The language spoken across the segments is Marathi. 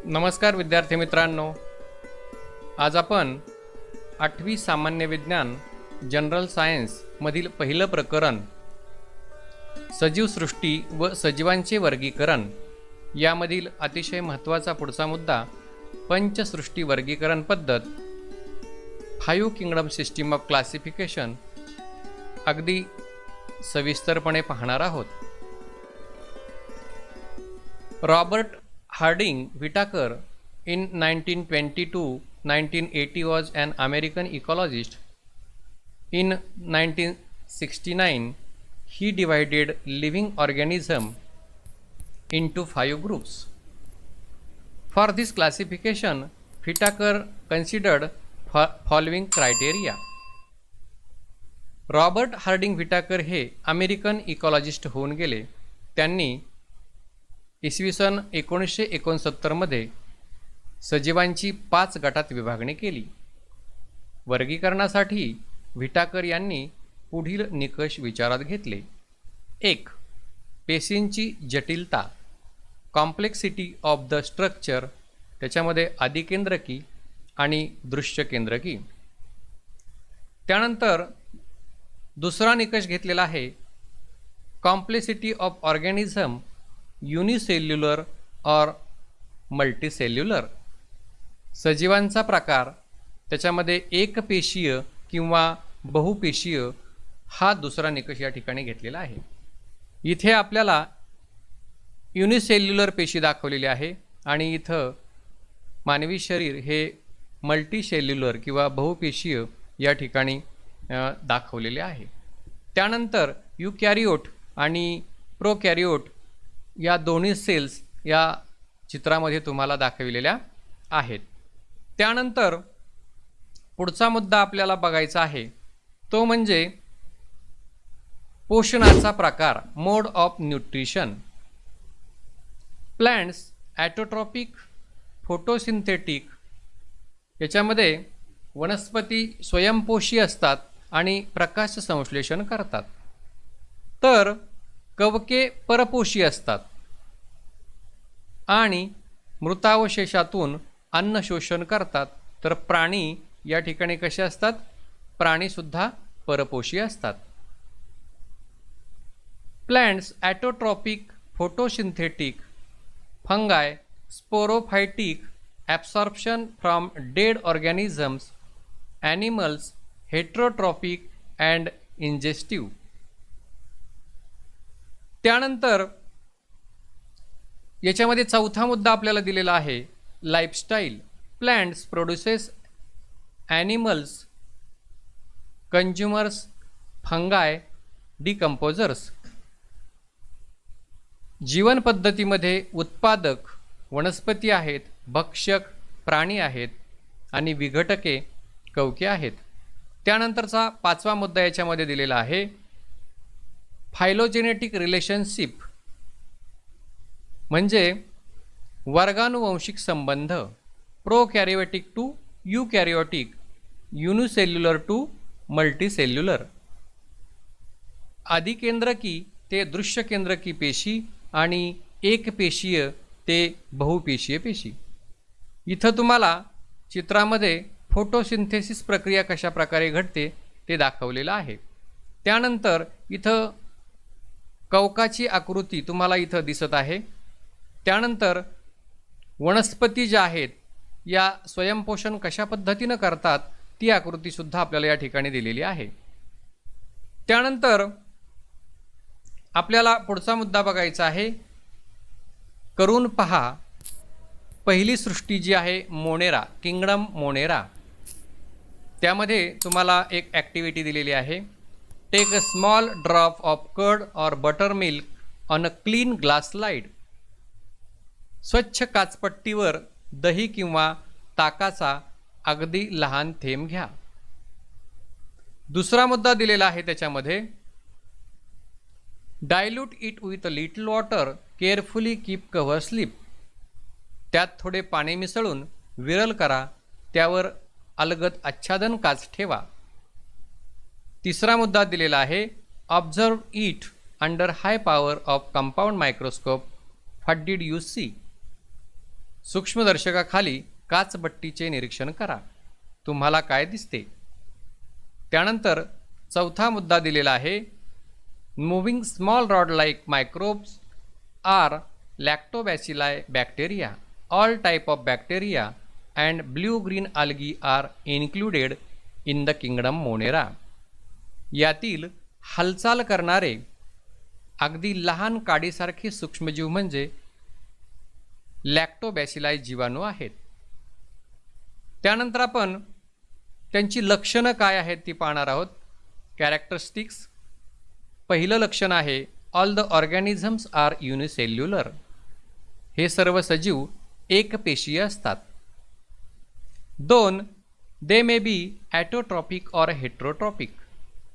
नमस्कार विद्यार्थी मित्रांनो, आज आपण 8वी सामान्य विज्ञान जनरल सायन्स मधील पहिलं प्रकरण सजीव सृष्टी व सजीवांचे वर्गीकरण यामधील अतिशय महत्त्वाचा पुढचा मुद्दा पंचसृष्टी वर्गीकरण पद्धत 5 किंगडम सिस्टीम ऑफ क्लासिफिकेशन अगदी सविस्तरपणे पाहणार आहोत। Robert Harding Whittaker in 1922-1980 was an American ecologist. In 1969, he divided living organisms into 5 groups. For this classification, Whittaker considered following criteria. Robert Harding Whittaker हे अमेरिकन इकॉलॉजिस्ट होऊन गेले। त्यांनी इसवी सन 1969 मध्ये सजीवांची 5 गटात विभागणी केली। वर्गीकरणासाठी Whittaker यांनी पुढील निकष विचारात घेतले। 1. पेशींची जटिलता, कॉम्प्लेक्सिटी ऑफ द स्ट्रक्चर, त्याच्यामध्ये आदिकेंद्रकी आणि दृश्यकेंद्रकी। त्यानंतर दुसरा निकष घेतलेला आहे कॉम्प्लेक्सिटी ऑफ ऑर्गॅनिझम, युनिसेल्युलर और मल्टीसेल्युलर, सजीवांचा प्रकार, त्याच्यामध्ये एकपेशीय किंवा बहुपेशीय हा दुसरा निकष या ठिकाणी घेतलेला आहे। इथे आपल्याला युनिसेल्युलर पेशी दाखवलेली आहे आणि इथं मानवी शरीर हे मल्टीसेल्युलर किंवा बहुपेशीय या ठिकाणी दाखवलेले आहे। त्यानंतर यूकॅरियोट आणि प्रोकॅरियोट या दोन्ही सेल्स या चित्रामध्ये तुम्हाला दाखविलेल्या आहेत। त्यानंतर पुढचा मुद्दा आपल्याला बघायचा आहे तो म्हणजे पोषणाचा प्रकार, मोड of nutrition. Plants autotrophic, photosynthetic, याच्यामध्ये वनस्पती स्वयंपोषी असतात आणि प्रकाश संश्लेषण करतात, तर कवके परपोषी असतात आणि मृतावशेषातून अन्न शोषण करतात, तर प्राणी या ठिकाणी कसे असतात, प्राणी सुद्धा परपोषी असतात। Plants autotrophic, photosynthetic, fungi saprophytic, absorption from dead organisms, animals heterotrophic and ingestive. त्यानंतर याच्यामध्ये चौथा मुद्दा आपल्याला दिलेला आहे lifestyle. Plants produces animals consumers, fungi decomposers. जीवन पद्धतीमध्ये उत्पादक वनस्पती आहेत, भक्षक प्राणी आहेत आणि विघटके कवके आहेत। त्यानंतरचा 5वा मुद्दा याच्यामध्ये दिलेला आहे फायलोजेनेटिक रिलेशनशिप, म्हणजे वर्गानुवंशिक संबंध, प्रोकॅरियोटिक टू यूकॅरियोटिक, युनिसेल्युलर टू मल्टीसेल्युलर, आदिकेंद्रकी ते दृश्यकेंद्रकी पेशी आणि एकपेशीय ते बहुपेशीय पेशी। इथं तुम्हाला चित्रामध्ये फोटोसिंथेसिस प्रक्रिया कशा प्रकारे घडते ते दाखवलेलं आहे। त्यानंतर इथं कवकाची आकृती तुम्हाला इथं दिसत आहे। त्यानंतर वनस्पती ज्या आहेत या स्वयंपोषण कशा पद्धतीनं करतात ती आकृती सुद्धा आपल्याला या ठिकाणी दिलेली आहे। त्यानंतर आपल्याला पुढचा मुद्दा बघायचा आहे, करून पहा पहिली सृष्टी जी आहे मोनेरा, किंगडम मोनेरा। त्यामध्ये तुम्हाला एक ॲक्टिव्हिटी दिलेली आहे, take a small drop of curd or butter milk on a clean glass slide. स्वच्छ काचपट्टीवर दही किंवा ताकाचा अगदी लहान थेंब घ्या। दुसरा मुद्दा दिलेला आहे त्याच्यामध्ये, dilute it with a little water, carefully keep cover slip. त्यात थोडे पाणी मिसळून विरल करा, त्यावर अलगद आच्छादन काच ठेवा। तिसरा मुद्दा दिलेला आहे, observe it under high power of compound microscope, what did you see. सूक्ष्मदर्शकाखाली काचबट्टीचे निरीक्षण करा. तुम्हाला काय दिसते? त्यानंतर चौथा मुद्दा दिलेला आहे. Moving small rod like microbes are lactobacilli bacteria. All type of bacteria and blue green algae are included in the kingdom Monera. यातील हालचाल करणारे अगदी लहान काडीसारखे सूक्ष्मजीव म्हणजे लॅक्टोबॅसिलाई जीवाणू आहेत. त्यानंतर आपण त्यांची लक्षणं काय आहेत ती पाहणार आहोत. कॅरेक्टरिस्टिक्स. पहिलं लक्षण आहे all the organisms are unicellular. हे सर्व सजीव एकपेशीय असतात. 2. They may be autotrophic or heterotrophic.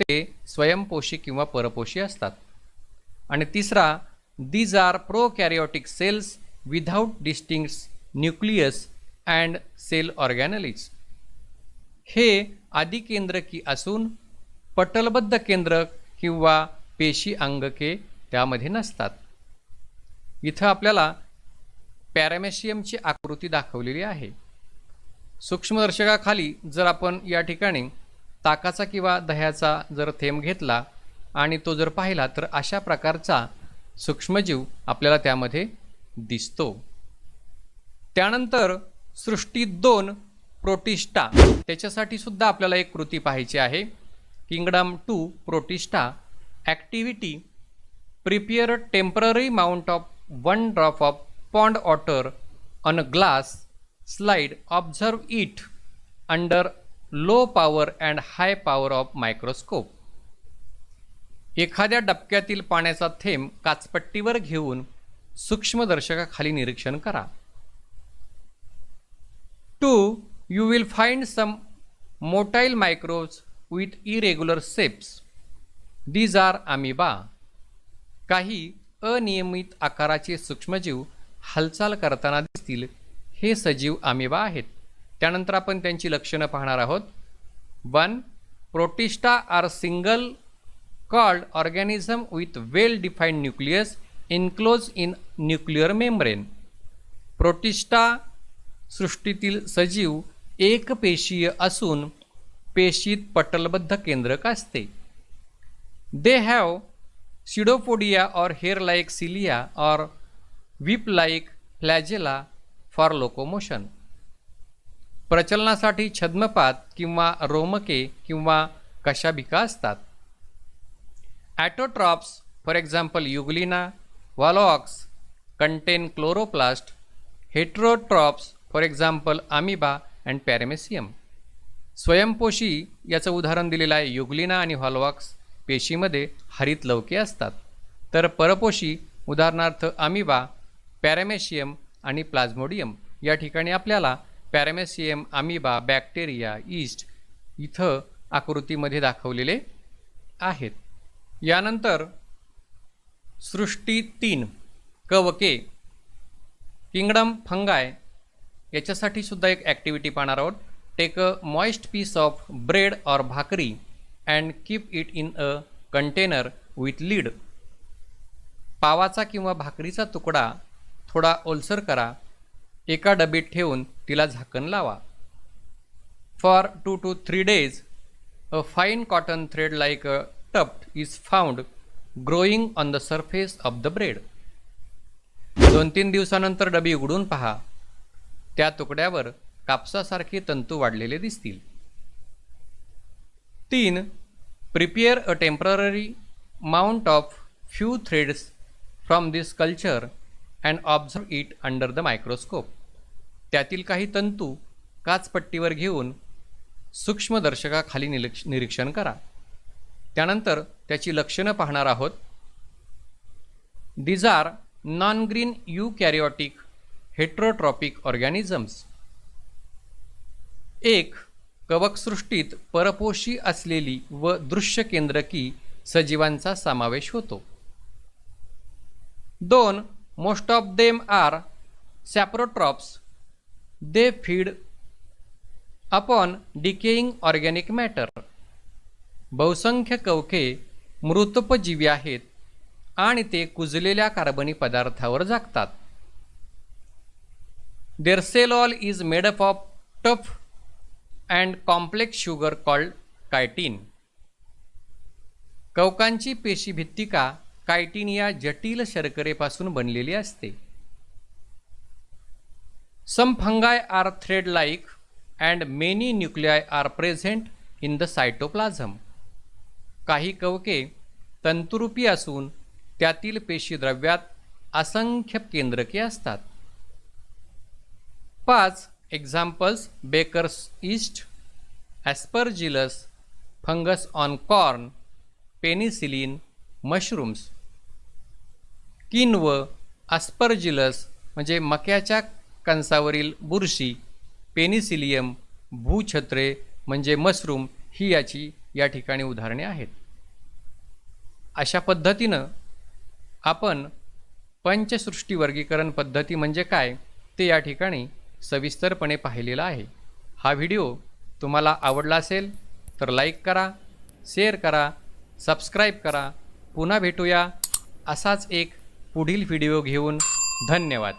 ते स्वयंपोषी किंवा परपोषी असतात. आणि तिसरा these are prokaryotic cells without distinct nucleus and cell organelles. हे आदिकेंद्रकी असून पटलबद्ध केंद्रक किंवा पेशी अंगके त्यामध्ये नसतात. इथं आपल्याला पॅरामेशियमची आकृती दाखवलेली आहे. सूक्ष्मदर्शकाखाली जर आपण या ठिकाणी ताकाचा किंवा दह्याचा जर थेंब घेतला आणि तो जर पाहिला तर अशा प्रकारचा सूक्ष्मजीव आपल्याला त्यामध्ये दिसतो. त्यानंतर सृष्टी 2 प्रोटिस्टा. त्याच्यासाठी सुद्धा आपल्याला एक कृती पाहायची आहे. Kingdom 2 protista. Activity prepare temporary mount of 1 drop of pond water on a glass slide. Observe it under low power and high power of microscope. एखाद्या डबक्यातील पाण्याचा थेंब काचपट्टीवर घेऊन सूक्ष्मदर्शकाखाली निरीक्षण करा. 2. You will find some motile microbes with irregular shapes. These are amoeba. काही अनियमित आकाराचे सूक्ष्मजीव हालचाल करताना दिसतील. हे सजीव अमिबा आहेत. त्यानंतर आपण त्यांची लक्षणं पाहणार आहोत. 1. Protista are single celled organism with well defined nucleus enclose in nuclear membrane. Protista सृष्टीतील सजीव एकपेशीय असून पेशीत पटलबद्ध केंद्रक असते. दे have pseudopodia or hair like cilia or whip like flagella for locomotion. प्रचलनासाठी छद्मपात किंवा रोमके किंवा कशाभिका असतात. Autotrophs for example Euglena Volvox contain chloroplast. Heterotrophs for example amoeba and paramecium. स्वयंपोषी याचं उदाहरण दिलेलं आहे. युग्लिना आणि व्हॉलॉक्स पेशीमध्ये हरित लवके असतात. तर परपोषी उदाहरणार्थ अमिबा, पॅरामेशियम आणि प्लाझ्मोडियम. या ठिकाणी आपल्याला पॅरामेसियम, अमिबा, बॅक्टेरिया, ईस्ट इथं आकृतीमध्ये दाखवलेले आहेत. यानंतर सृष्टी 3 कवके. किंगडम फंगाय. याच्यासाठी सुद्धा एक ॲक्टिव्हिटी पाहणार आहोत. Take a moist piece of bread or bhakri and keep it in a container with lid. पावाचा किंवा भाकरीचा तुकडा थोडा ओलसर करा. एका डबीत ठेवून तिला झाकण लावा. For 2 to 3 days a fine cotton thread like a tuft is found growing on the surface of the bread. 2-3 दिवसानंतर डबी उघडून पहा. त्या तुकड्यावर कापसासारखे तंतू वाढलेले दिसतील. 3. Prepare a temporary mount of few threads from this culture and observe it under the microscope. त्यातील काही तंतू काचपट्टीवर घेऊन सूक्ष्मदर्शकाखाली निरीक्षण करा. त्यानंतर त्याची लक्षणं पाहणार आहोत. These are non-green eukaryotic heterotropic organisms. 1. कवकसृष्टीत परपोषी असलेली व दृश्य केंद्रकी सजीवांचा समावेश होतो. 2. Most of them are saprotrophs. They feed upon decaying organic matter. बहुसंख्य कवके मृतोपजीवी आहेत आणि ते कुजलेल्या कार्बनी पदार्थावर जागतात. Their cell wall is made up of tough and complex sugar called chitin. कवकांची पेशीभित्तिका कायटिन या जटिल शर्करेपासून बनलेली असते. Some fungi are thread-like and many nuclei are present in the cytoplasm. काही कवके तंतुरूपी असून त्यातील पेशीद्रव्यात असंख्य केंद्रके असतात. 5 examples baker's yeast, Aspergillus, fungus on corn, penicillin, mushrooms. किन्व, ॲस्परजिलस म्हणजे मक्याच्या कणसावरील बुरशी, पेनिसिलियम, भूछत्रे म्हणजे मशरूम ही याची या ठिकाणी उदाहरणे आहेत. अशा पद्धतीनं आपण पंचसृष्टी वर्गीकरण पद्धती म्हणजे काय ते या ठिकाणी सविस्तरपणे पाहिलेला आहे. हा व्हिडिओ तुम्हाला आवडला असेल तर लाईक करा, शेअर करा, सबस्क्राईब करा. पुन्हा भेटूया असाच एक पुढील व्हिडिओ घेऊन. धन्यवाद.